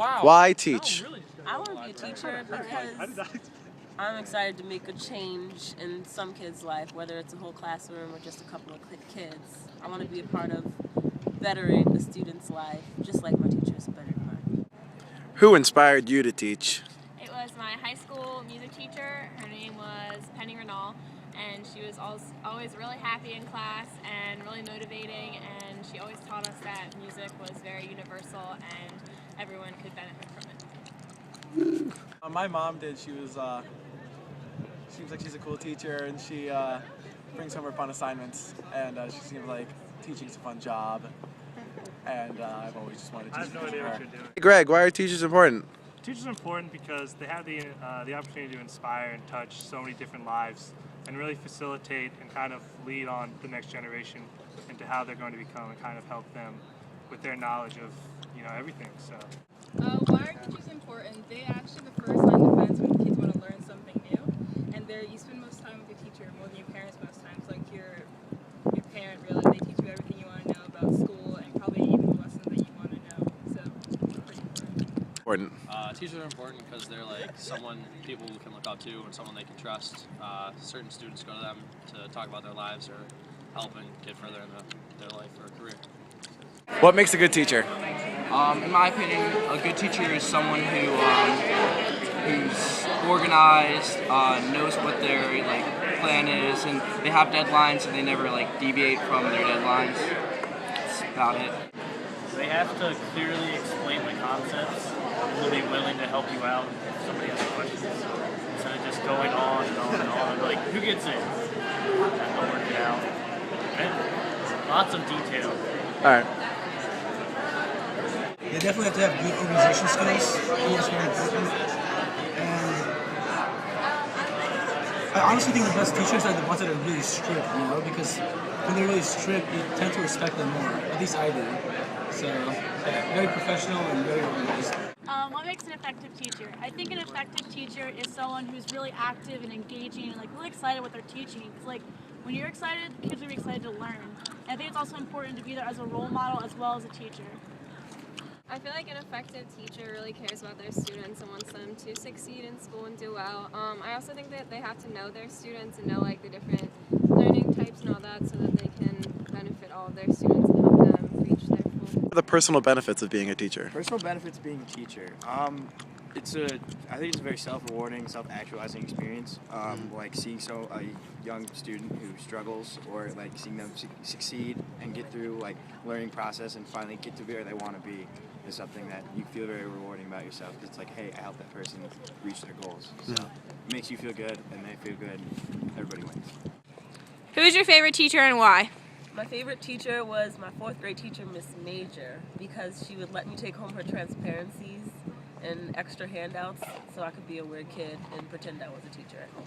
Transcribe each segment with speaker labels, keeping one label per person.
Speaker 1: Why teach?
Speaker 2: I want to be a teacher because I'm excited to make a change in some kids' life, whether it's a whole classroom or just a couple of kids. I want to be a part of bettering a student's life, just like my teachers bettered mine.
Speaker 1: Who inspired you to teach?
Speaker 3: It was my high school music teacher. Her name was Penny Renal, and she was always really happy in class and really motivating, and she always taught us that music was very universal and everyone could benefit from it.
Speaker 4: My mom did. She seems like she's a cool teacher, and she brings home her fun assignments, and she seems like teaching's a fun job, and I've always just wanted to teach.
Speaker 5: I have no idea what you're doing.
Speaker 1: Greg, why are teachers important?
Speaker 5: Teachers are important because they have the opportunity to inspire and touch so many different lives and really facilitate and kind of lead on the next generation into how they're going to become and kind of help them with their knowledge of, everything. So.
Speaker 6: Why are teachers important? They actually the first line of defense when kids want to learn something new, and you spend most time with your teacher more than your parents most times. Like your parent really, they teach you everything you want to know about school and probably even the lessons that you want to know. So pretty
Speaker 1: Important.
Speaker 7: Teachers are important because they're like someone people can look up to and someone they can trust. Certain students go to them to talk about their lives or help and get further in their life or career.
Speaker 1: What makes a good teacher?
Speaker 8: In my opinion, a good teacher is someone who's organized, knows what their plan is, and they have deadlines and they never deviate from their deadlines. That's about it.
Speaker 9: They have to clearly explain the concepts and be willing to help you out if somebody has questions. Instead of just going on and on and on. Like, who gets it? And they'll work it out. And lots of detail.
Speaker 1: Alright.
Speaker 10: They definitely have to have good organization skills. It's very important. And I honestly think the best teachers are the ones that are really strict, because when they're really strict, you tend to respect them more. At least I do. So, yeah, very professional and very organized.
Speaker 11: What makes an effective teacher? I think an effective teacher is someone who's really active and engaging and really excited what they're teaching. It's when you're excited, the kids will be excited to learn. And I think it's also important to be there as a role model as well as a teacher.
Speaker 3: I feel like an effective teacher really cares about their students and wants them to succeed in school and do well. I also think that they have to know their students and know the different learning types and all that so that they can benefit all of their students and help them reach their full.
Speaker 1: What are the personal benefits of being a teacher?
Speaker 12: Personal benefits of being a teacher. I think it's a very self-rewarding, self-actualizing experience. Like seeing a young student who struggles, or seeing them succeed and get through learning process and finally get to where they want to be is something that you feel very rewarding about yourself. It's hey, I helped that person reach their goals. So it makes you feel good, and they feel good. Everybody wins.
Speaker 3: Who is your favorite teacher and why?
Speaker 2: My favorite teacher was my 4th grade teacher, Miss Major, because she would let me take home her transparencies and extra handouts so I could be a weird kid and pretend I was a teacher at home.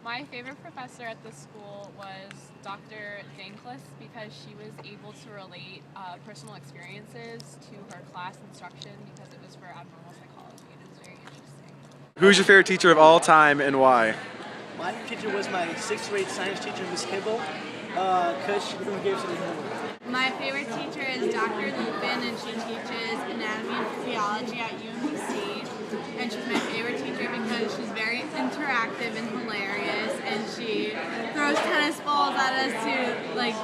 Speaker 6: My favorite professor at the school was Dr. Danklis because she was able to relate personal experiences to her class instruction because it was for abnormal psychology, and it was very interesting.
Speaker 1: Who's your favorite teacher of all time and why?
Speaker 10: My teacher was my 6th grade science teacher, Miss Kibble, because she gave us the homework.
Speaker 11: My favorite teacher is Dr. Lupin, and she teaches anatomy and physiology at UMBC. And she's my favorite teacher because she's very interactive and hilarious, and she throws tennis balls at us to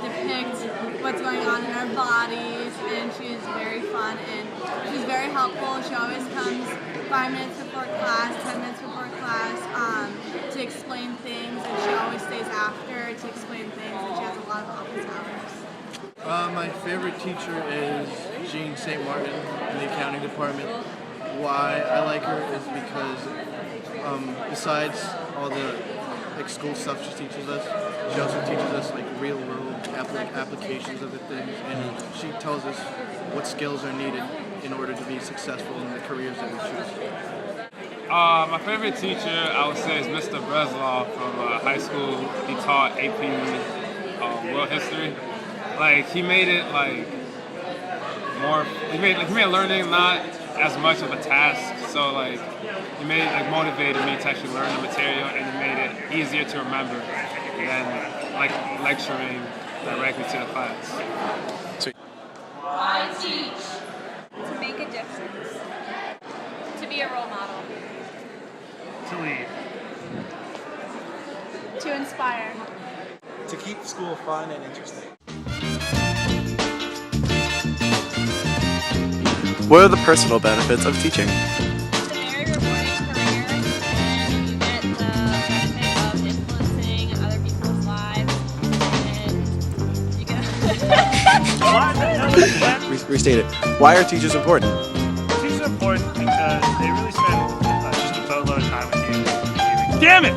Speaker 11: depict what's going on in our bodies, and she's very fun and she's very helpful. She always comes 5 minutes before class, 10 minutes before class to explain things, and she always stays after to explain things, and she has a lot of office hours.
Speaker 13: My favorite teacher is Jean St. Martin in the accounting department. Why I like her is because besides all the school stuff she teaches us, she also teaches us real world applications of the things, and she tells us what skills are needed in order to be successful in the careers that we choose.
Speaker 14: My favorite teacher, I would say, is Mr. Breslaw from high school. He taught AP World History. He made it more. He made learning not as much of a task. So he made it motivated me to actually learn the material, and it made it easier to remember than lecturing directly to the class.
Speaker 3: Why teach? make a difference. To be a role model.
Speaker 5: To lead.
Speaker 3: To inspire.
Speaker 4: To keep school fun and interesting.
Speaker 1: What are the personal benefits of teaching?
Speaker 3: It's a very rewarding career, and you get the benefit of influencing other people's lives, and you get
Speaker 1: Restate it. Why are teachers important?
Speaker 5: Teachers are important because they really spend just a boatload of time with you. Damn it!